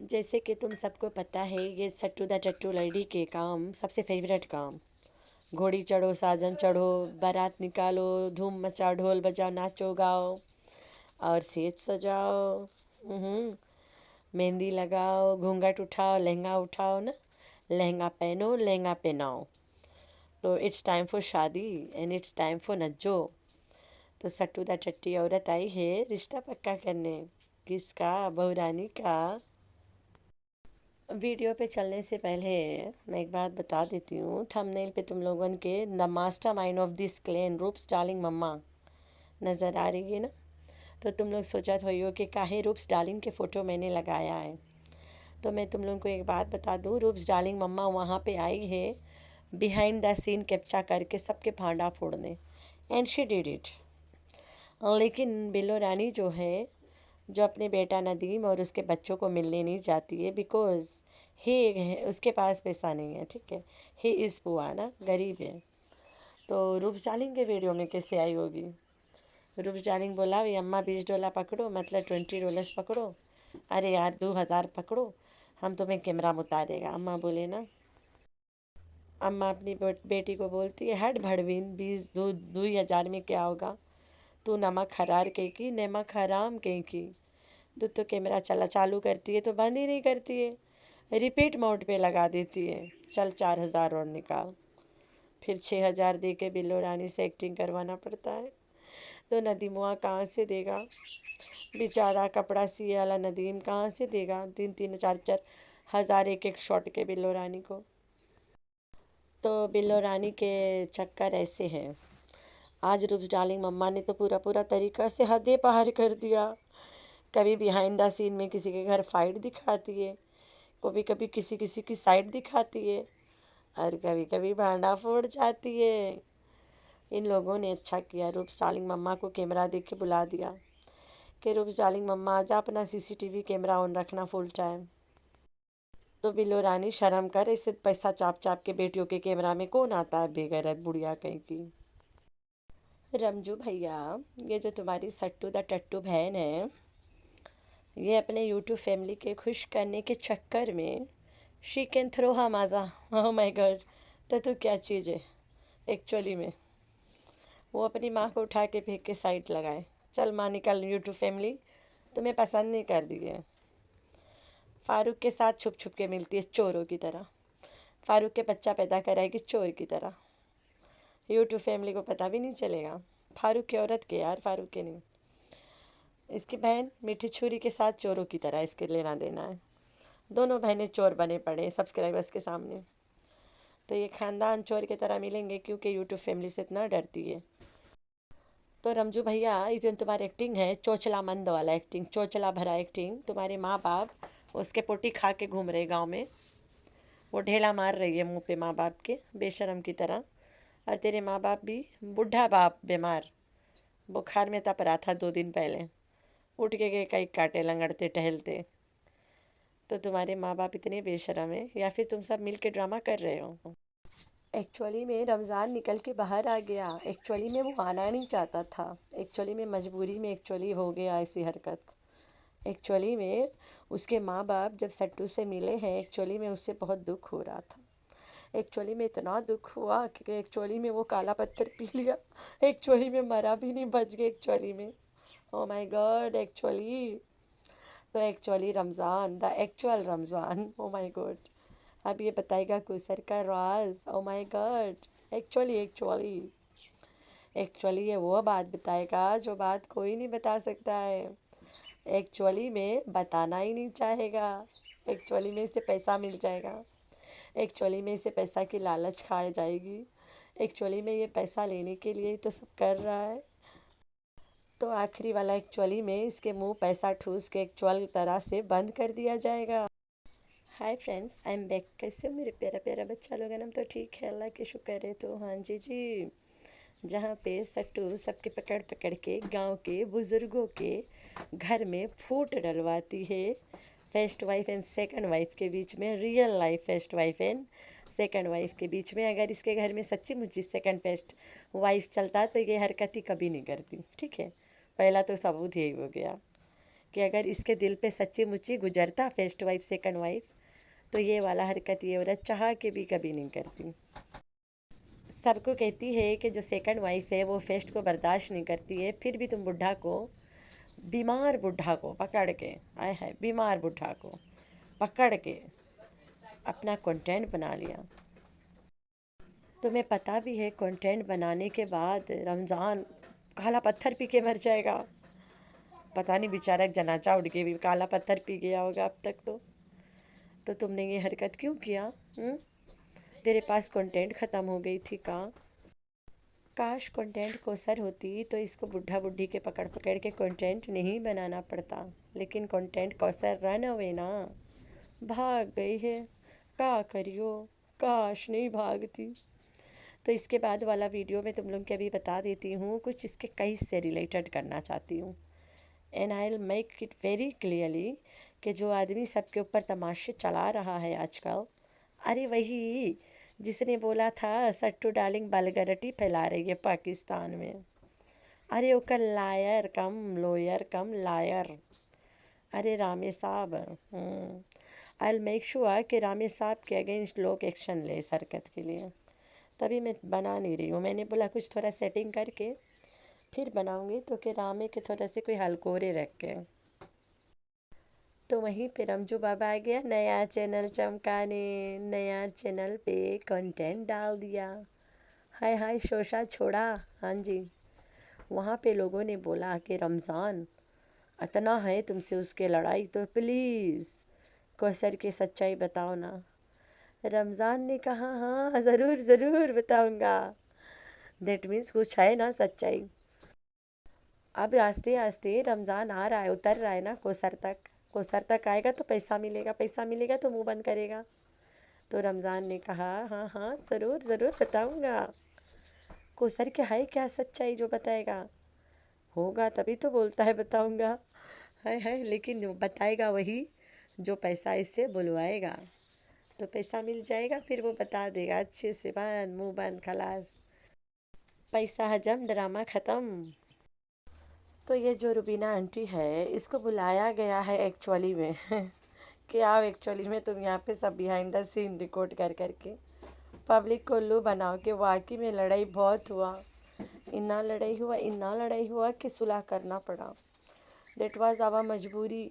जैसे कि तुम सबको पता है, ये सट्टू द टट्टू लड़ी के काम सबसे फेवरेट काम। घोड़ी चढ़ो, साजन चढ़ो, बारात निकालो, धूम मचाओ, ढोल बजाओ, नाचो गाओ और सेज सजाओ। मेहंदी लगाओ, घूंघट उठाओ, लहंगा उठाओ ना, लहंगा पहनो, लहंगा पहनाओ। तो इट्स टाइम फॉर शादी एंड इट्स टाइम फॉर नज्जो। तो सट्टू द टट्टी औरत आई है रिश्ता पक्का करने। किसका? बहू रानी का। वीडियो पे चलने से पहले मैं एक बात बता देती हूँ। थंबनेल पे तुम लोगों के the master mind of this clan रूप्स darling मम्मा नज़र आ रही है ना। तो तुम लोग सोचा हो कि काहे रूप्स डार्लिंग के फ़ोटो मैंने लगाया है। तो मैं तुम लोगों को एक बात बता दूँ, रूप्स डार्लिंग मम्मा वहाँ पे आई है बिहाइंड द सीन कैप्चा करके सबके भांडा फोड़ने, एंड शी डिड इट। लेकिन बिल्लो रानी जो है, जो अपने बेटा नदीम और उसके बच्चों को मिलने नहीं जाती है, बिकॉज़ ही उसके पास पैसा नहीं है। ठीक है, ही इज़ पुअर ना, गरीब है। तो रूप्स डार्लिंग के वीडियो में कैसे आई होगी? रूप्स डार्लिंग बोला, भाई अम्मा $20 पकड़ो, मतलब $20 पकड़ो। अरे यार 2000 पकड़ो, हम तुम्हें कैमरा में उतारेगा। अम्मा बोले ना, अम्मा अपनी बेटी को बोलती है, हट भड़वीन, 20,000 में क्या होगा? तू नमक हरार के की, नमक हराम के की। तो कैमरा चालू करती है तो बंद ही नहीं करती है, रिपीट मोड पे लगा देती है। चल 4,000 और निकाल। फिर 6,000 दे के बिल्लो रानी से एक्टिंग करवाना पड़ता है। तो नदीमुआ कहाँ से देगा? बेचारा कपड़ा सिए वाला नदीम कहाँ से देगा 3-3, 4-4 हज़ार एक शॉट के बिल्लो रानी को? तो बिल्लो रानी के चक्कर ऐसे है। आज रूप्स डार्लिंग मम्मा ने तो पूरा तरीका से हदें पार कर दिया। कभी बिहाइंड द सीन में किसी के घर फाइट दिखाती है, कभी कभी किसी की साइड दिखाती है, और कभी कभी भांडा फोड़ जाती है। इन लोगों ने अच्छा किया, रूप्स डार्लिंग मम्मा को कैमरा देख के बुला दिया कि रूप्स डार्लिंग मम्मा आजा, अपना CCTV कैमरा ऑन रखना फुल टाइम। तो बिल्लो रानी शर्म कर, इससे पैसा चाप चाप के बेटियों के कैमरा में कौन आता है, बेगैरत बुढ़िया कहीं की। रमजू भैया, ये जो तुम्हारी सट्टू द टट्टू बहन है, ये अपने यूट्यूब फैमिली के खुश करने के चक्कर में शी कैन थ्रो हम आजा। Oh my God. तो क्या चीज़ है एक्चुअली में? वो अपनी माँ को उठा के फेंक के साइड लगाए। चल माँ निकल, यूट्यूब फैमिली तुम्हें पसंद नहीं कर दी है। फारूक के साथ छुप छुप के मिलती है चोरों की तरह। फारूक के बच्चा पैदा कराएगी चोर की तरह। यूट्यूब फैमिली को पता भी नहीं चलेगा। फारूक की औरत के यार, फारूक के नहीं। इसकी बहन मीठी छुरी के साथ चोरों की तरह इसके लेना देना है। दोनों बहनें चोर बने पड़े सब्सक्राइबर्स के सामने। तो ये ख़ानदान चोर की तरह मिलेंगे क्योंकि यूट्यूब फैमिली से इतना डरती है। तो रमजू भैया, ये जो तुम्हारी एक्टिंग है, चोचला मंद वाला एक्टिंग, चोचला भरा एक्टिंग, तुम्हारे माँ बाप उसके पोटी खा के घूम रहे गाँव में। वो ढेला मार रही है मुँह पे माँ बाप के बेशरम की तरह। और तेरे माँ बाप भी, बूढ़ा बाप बीमार, बुखार में तप रहा था 2 दिन पहले, उठ के गए कई काटे लंगड़ते टहलते। तो तुम्हारे माँ बाप इतने बेशरम है, या फिर तुम सब मिल के ड्रामा कर रहे हो? एक्चुअली में रमज़ान निकल के बाहर आ गया। एक्चुअली में वो आना नहीं चाहता था। एक्चुअली में मजबूरी में एक्चुअली हो गया ऐसी हरकत। एक्चुअली में उसके माँ बाप जब सट्टू से मिले हैं, एक्चुअली में उससे बहुत दुख हो रहा था। एक्चुअली में इतना दुख हुआ कि एक्चुअली में वो काला पत्थर पी लिया। एक्चुअली में मरा भी नहीं, बच गए एक्चुअली में। Oh my God. एक्चुअली तो actually Ramzan, the actual Ramzan, oh my God. अब ये बताएगा कुसर का राज। Oh my God. एक्चुअली ये वो बात बताएगा जो बात कोई नहीं बता सकता है। एक्चुअली में बताना ही नहीं चाहेगा। एक्चुअली में इससे पैसा मिल जाएगा। एक्चुअली में इसे पैसा की लालच खा जाएगी। एक्चुअली में ये पैसा लेने के लिए तो सब कर रहा है। तो आखिरी वाला एक्चुअली में इसके मुंह पैसा ठूस के एक्चुअल तरह से बंद कर दिया जाएगा। Hi friends, I am back. कैसे हो मेरे प्यारा प्यारा बच्चा लोग? हम तो ठीक है, अल्लाह की शुक्र है। तो हाँ जी जी, जहाँ पे सट्टू सबके पकड़ पकड़ के गांव के बुज़ुर्गों के घर में फूट डलवाती है। First wife and second wife के बीच में, real life first wife and second wife के बीच में। अगर इसके घर में सच्ची मुच्ची सेकंड फर्स्ट वाइफ चलता तो ये हरकत ही कभी नहीं करती। ठीक है, पहला तो सबूत यही हो गया। کہ اگر اس کے دل پہ سچی مچی گزرتا فرسٹ وائف سیکنڈ وائف تو یہ والا حرکت یہ عورت چاہ کے بھی کبھی نہیں کرتی. سب کو کہتی ہے کہ جو سیکنڈ وائف ہے وہ فرسٹ کو برداشت نہیں کرتی ہے، پھر بھی تم بڈھا کو، بیمار بڈھا کو پکڑ کے، آئے ہے بیمار بڈھا کو پکڑ کے اپنا کنٹینٹ بنا لیا. تمہیں پتہ بھی ہے کنٹینٹ بنانے کے بعد رمضان کالا پتھر پی کے مر جائے گا. پتہ نہیں بیچارہ جنازہ اٹھ کے بھی کالا پتھر پی گیا ہوگا اب تک. تو تم نے یہ حرکت کیوں کیا؟ تیرے پاس کنٹینٹ ختم ہو گئی تھی کا؟ کاش کنٹینٹ کوثر ہوتی تو اس کو بڈھا بڈھی کے پکڑ پکڑ کے کنٹینٹ نہیں بنانا پڑتا. لیکن کنٹینٹ کوثر رن اوے نا، بھاگ گئی ہے. کا کریو، کاش نہیں بھاگتی. تو اس کے بعد والا ویڈیو میں تم لوگ کے ابھی بتا دیتی ہوں، کچھ اس کے کیس سے ریلیٹڈ کرنا چاہتی ہوں. And I will make it very clearly کہ جو آدمی سب کے اوپر تماشے چلا رہا ہے آج کل، ارے وہی جس نے بولا تھا سٹو ڈارلنگ بلگرٹی پھیلا رہی ہے پاکستان میں. ارے وہ کل لائر کم لوئر کم لائر. ارے رامے صاحب، آئی ول میک شور کہ رامے صاحب کے اگینسٹ لوگ ایکشن لے اس حرکت کے لیے. تبھی میں بنا نہیں رہی ہوں. میں نے بولا کچھ تھوڑا سیٹنگ کر کے پھر بناؤں گی، تو کہ رامے کے تھوڑا سے کوئی ہلکورے رکھ کے. تو وہیں پہ رمجو بابا آ گیا نیا چینل چمکانے، نیا چینل پہ کنٹینٹ ڈال دیا. ہائے ہائے شوشا چھوڑا. ہاں جی، وہاں پہ لوگوں نے بولا کہ رمضان اتنا ہے تم سے اس کے لڑائی تو پلیز کوثر کی سچائی بتاؤ نا. رمضان نے کہا ہاں ضرور ضرور بتاؤں گا. دیٹ مینس کچھ ہے نا سچائی. اب آہستہ آہستہ رمضان آ رہا ہے، اتر رہا ہے نا کوثر تک. کوثر تک آئے گا تو پیسہ ملے گا، پیسہ ملے گا تو منہ بند کرے گا. تو رمضان نے کہا ہاں ہاں ضرور ضرور بتاؤں گا. کوثر کے ہے کیا سچائی جو بتائے گا؟ ہوگا تبھی تو بولتا ہے بتاؤں گا. ہے لیکن بتائے گا وہی جو پیسہ اس سے بلوائے گا. تو پیسہ مل جائے گا پھر وہ بتا دے گا اچھے سے، بند منہ بند خلاص. پیسہ حجم ڈرامہ ختم. تو یہ جو روبینہ آنٹی ہے اس کو بلایا گیا ہے ایکچولی میں کہ آؤ ایکچولی میں تم یہاں پہ سب بیہائنڈ دا سین ریکارڈ کر کر کے پبلک کو الو بناؤ کہ واقعی میں لڑائی بہت ہوا، اتنا لڑائی ہوا کہ صلح کرنا پڑا. دیٹ واز آور مجبوری.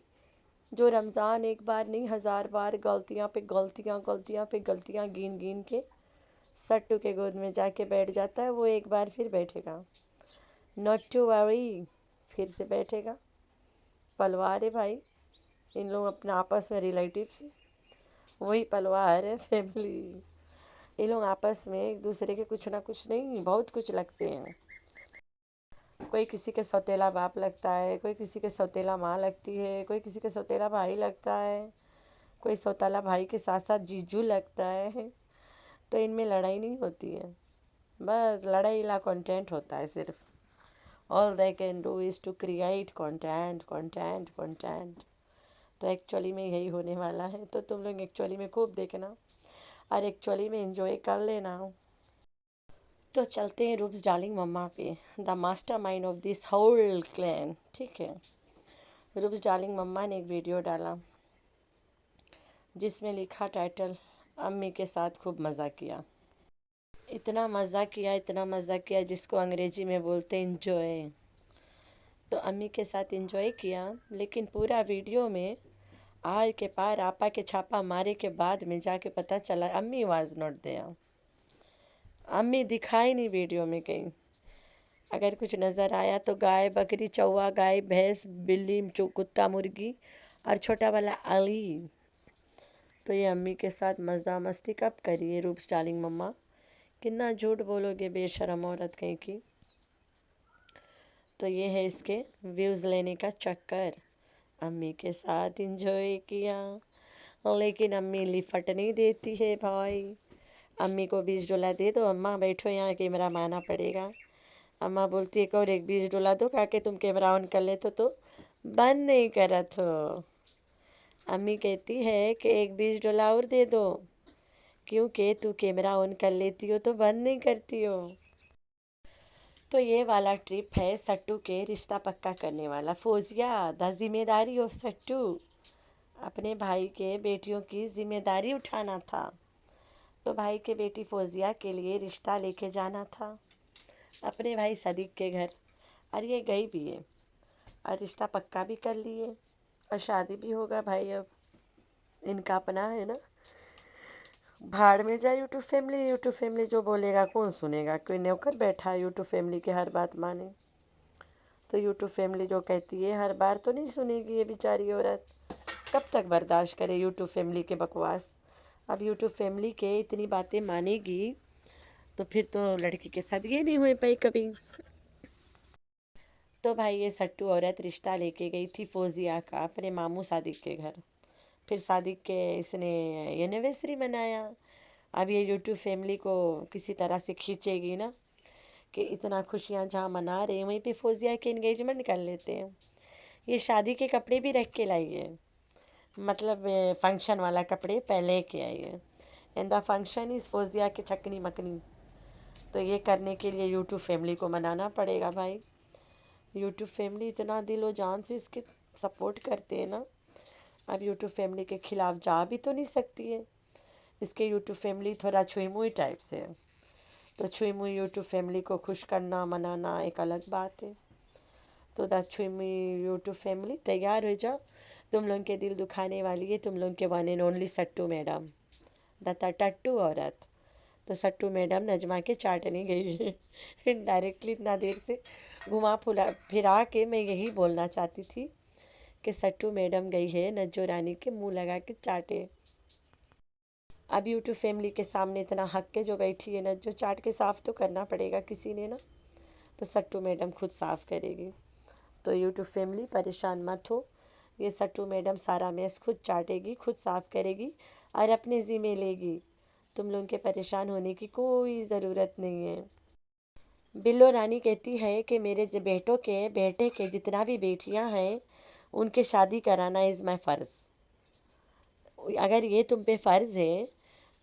جو رمضان ایک بار نہیں 1000 بار غلطیاں پہ غلطیاں گین گین کے سٹو کے گود میں جا کے بیٹھ جاتا ہے، وہ ایک بار پھر بیٹھے گا. ناٹ ٹو وری، پھر سے بیٹھے گا. پلوار ہے بھائی ان لوگ اپنا آپس میں ریلیٹیوز، وہی پلوار ہے فیملی. یہ لوگ آپس میں ایک دوسرے کے کچھ نہ کچھ نہیں بہت کچھ لگتے ہیں. کوئی کسی کے سوتیلا باپ لگتا ہے، کوئی کسی کے سوتیلا ماں لگتی ہے، کوئی کسی کے سوتیلا بھائی لگتا ہے، کوئی سوتیلا بھائی کے ساتھ ساتھ جیجو لگتا ہے. تو ان میں لڑائی نہیں ہوتی ہے، بس لڑائی لا کنٹینٹ ہوتا ہے صرف. all they can do is to create content. تو ایکچولی میں یہی ہونے والا ہے. تو تم لوگ ایکچولی میں خوب دیکھنا اور ایکچولی میں انجوائے کر لینا. تو چلتے ہیں روبس ڈارلنگ مما پہ، the master mind of this whole clean. ٹھیک ہے، روبس ڈارلنگ مما نے ایک ویڈیو ڈالا جس میں لکھا ٹائٹل امی کے ساتھ خوب مزہ کیا. اتنا مزہ کیا جس کو انگریزی میں بولتے ہیں انجوائے. تو امی کے ساتھ انجوائے کیا، لیکن پورا ویڈیو میں آئے کے پار آپا کے چھاپا مارے کے بعد میں جا کے پتہ چلا امی واز ناٹ دیئر. امی دکھائی نہیں ویڈیو میں کہیں. اگر کچھ نظر آیا تو گائے بکری چوہا گائے بھینس بلی کتا مرغی اور چھوٹا والا علی. تو یہ امی کے ساتھ مزہ مستی کب کری ہے روبس ڈارلنگ مما؟ کتنا جھوٹ بولو گے بے شرم عورت کہیں کی. تو یہ ہے اس کے ویوز لینے کا چکر. امی کے ساتھ انجوائے کیا لیکن امی لفٹ نہیں دیتی ہے بھائی. امی کو $20 دے دو، اماں بیٹھو یہاں کیمرہ مانا پڑے گا. اماں بولتی ہے کہ اور ایک $20 دو کہا کہ تم کیمرہ آن کر لیتے تو بند نہیں کرت ہو. امی کہتی ہے کہ ایک $20 اور دے دو کیونکہ تو کیمرہ آن کر لیتی ہو تو بند نہیں کرتی ہو. तो ये वाला ट्रिप है सट्टू के रिश्ता पक्का करने वाला। फौजिया द जिम्मेदारी ऑफ सट्टू, अपने भाई के बेटियों की जिम्मेदारी उठाना था। तो भाई के बेटी फौजिया के लिए रिश्ता लेके जाना था अपने भाई सदीक के घर, और ये गई भी है और रिश्ता पक्का भी कर लिए और शादी भी होगा। भाई अब इनका अपना है ना, भाड़ में जाए यूट्यूब फैमिली। यूट्यूब फैमिली जो बोलेगा कौन सुनेगा, कोई नौकर बैठा है यूट्यूब फैमिली के हर बात माने। तो यूट्यूब फैमिली जो कहती है हर बार तो नहीं सुनेगी ये बेचारी औरत। कब तक बर्दाश्त करे यूट्यूब फैमिली के बकवास। अब यूट्यूब फैमिली के इतनी बातें मानेगी तो फिर तो लड़की के साथ ये नहीं हुए पाई कभी। तो भाई ये सट्टू औरत रिश्ता लेके गई थी फौजिया का अपने मामू सादिक के घर। फिर सादिक के इसने एनिवर्सरी मनाया। अब ये यूट्यूब फैमिली को किसी तरह से खींचेगी ना कि इतना खुशियाँ जहाँ मना रहे हैं वहीं पे फौजिया के इंगेजमेंट कर लेते हैं। ये शादी के कपड़े भी रख के लाई है, मतलब फंक्शन वाला कपड़े पहले के आई है। And the function is Fauzia के चकनी मकनी। तो ये करने के लिए यूट्यूब फैमिली को मनाना पड़ेगा भाई। यूट्यूब फैमिली इतना दिलो जान से इसके सपोर्ट करते हैं ना, अब यूट्यूब फैमिली के ख़िलाफ़ जा भी तो नहीं सकती है। इसके यूट्यूब फैमिली थोड़ा छुई मुई टाइप से है, तो छुई मुई यूट्यूब फैमिली को खुश करना मनाना एक अलग बात है। तो द छुई मुई यूट्यूब फैमिली तैयार हो जाओ, तुम लोग के दिल दुखाने वाली है तुम लोग के one and only sattu madam, the टट्टू औरत। तो सट्टू मैडम नजमा के चाटने गई है इनडायरेक्टली। इतना देर से घुमा फिरा के मैं यही बोलना चाहती थी कि सट्टू मैडम गई है नज्जो रानी के मुंह लगा के चाटे। अब यूट्यूब फैमिली के सामने इतना हक के जो बैठी है नज्जो, चाट के साफ़ तो करना पड़ेगा किसी ने ना। तो सट्टू मैडम खुद साफ़ करेगी। तो यूट्यूब फैमिली परेशान मत हो, ये सट्टू मैडम सारा मैस खुद चाटेगी, खुद साफ़ करेगी और अपने ज़िम्मे लेगी। तुम लोगों के परेशान होने की कोई ज़रूरत नहीं है। बिल्लो रानी कहती है कि मेरे बेटे के जितना भी बेटियां हैं उनके शादी कराना इज़ माई फ़र्ज़। अगर ये तुम पे फ़र्ज़ है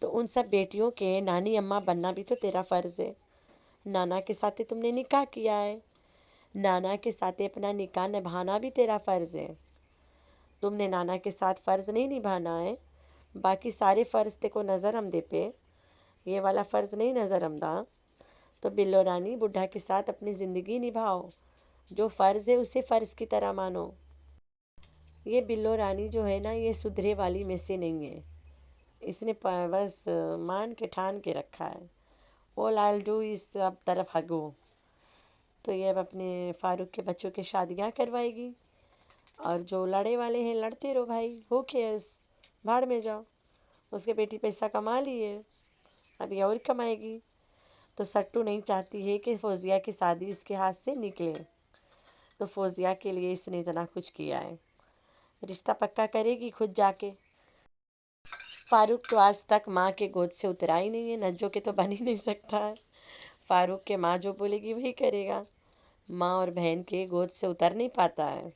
तो उन सब बेटियों के नानी अम्मा बनना भी तो तेरा फ़र्ज़ है। नाना के साथ तुमने निकाह किया है, नाना के साथ अपना निकाह निभाना भी तेरा फ़र्ज़ है। तुमने नाना के साथ फ़र्ज़ नहीं निभाना है, बाकी सारे फ़र्ज़ ते को नज़र हम दे पे, ये वाला फ़र्ज़ नहीं नज़र हमदा। तो बिल्लो रानी बुढ़ा के साथ अपनी ज़िंदगी निभाओ, जो फ़र्ज़ है उसे फ़र्ज़ की तरह मानो। ये बिल्लो रानी जो है ना ये सुधरे वाली में से नहीं है, इसने बस मान के ठान के रखा है। ऑल आई डू इस अब तरफ हगो। तो ये अब अपने फ़ारूक के बच्चों की शादियाँ करवाएगी, और जो लड़े वाले हैं लड़ते रहो भाई, हो केयर्स, भाड़ में जाओ। उसके बेटी पैसा कमा ली है, अभी और कमाएगी। तो सट्टू नहीं चाहती है कि फौजिया की शादी इसके हाथ से निकले, तो फौजिया के लिए इसने इतना कुछ किया है। रिश्ता पक्का करेगी खुद जाके। फ़ारूक तो आज तक माँ के गोद से उतरा ही नहीं है, नज्जो के तो बन ही नहीं सकता है। फ़ारूक के माँ जो बोलेगी वही करेगा, माँ और बहन के गोद से उतर नहीं पाता है।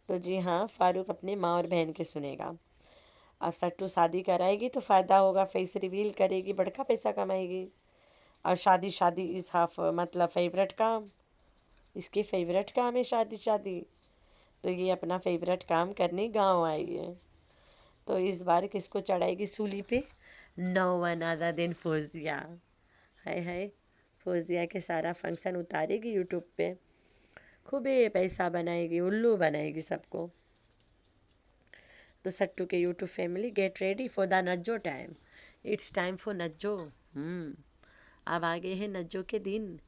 तो जी हाँ, फ़ारूक अपने माँ और बहन के सुनेगा। अब सट्टू शादी कराएगी तो फ़ायदा होगा, फेस रिवील करेगी, बड़का पैसा कमाएगी। और शादी इज़ हाफ मतलब फेवरेट काम, इसकी फेवरेट काम है शादी। तो ये अपना फेवरेट काम करने गांव आई है। तो इस बार किसको चढ़ाएगी सूली पे? No one other than Fauzia. है फौजिया के सारा फंक्शन उतारेगी यूट्यूब पे, खूबे पैसा बनाएगी, उल्लू बनाएगी सबको। तो सट्टू के YouTube family get ready for the नज्जो time, it's time for नज्जो। अब आगे है नज्जो के दिन।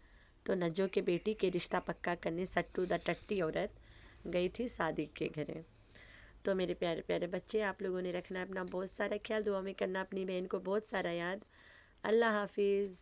तो नज्जो के बेटी के रिश्ता पक्का करने सट्टू द टट्टी औरत गई थी सादिक के घरे। तो मेरे प्यारे प्यारे बच्चे, आप लोगों ने रखना अपना बहुत सारा ख्याल, दुआ में करना अपनी बहन को बहुत सारा याद। अल्लाह हाफिज़।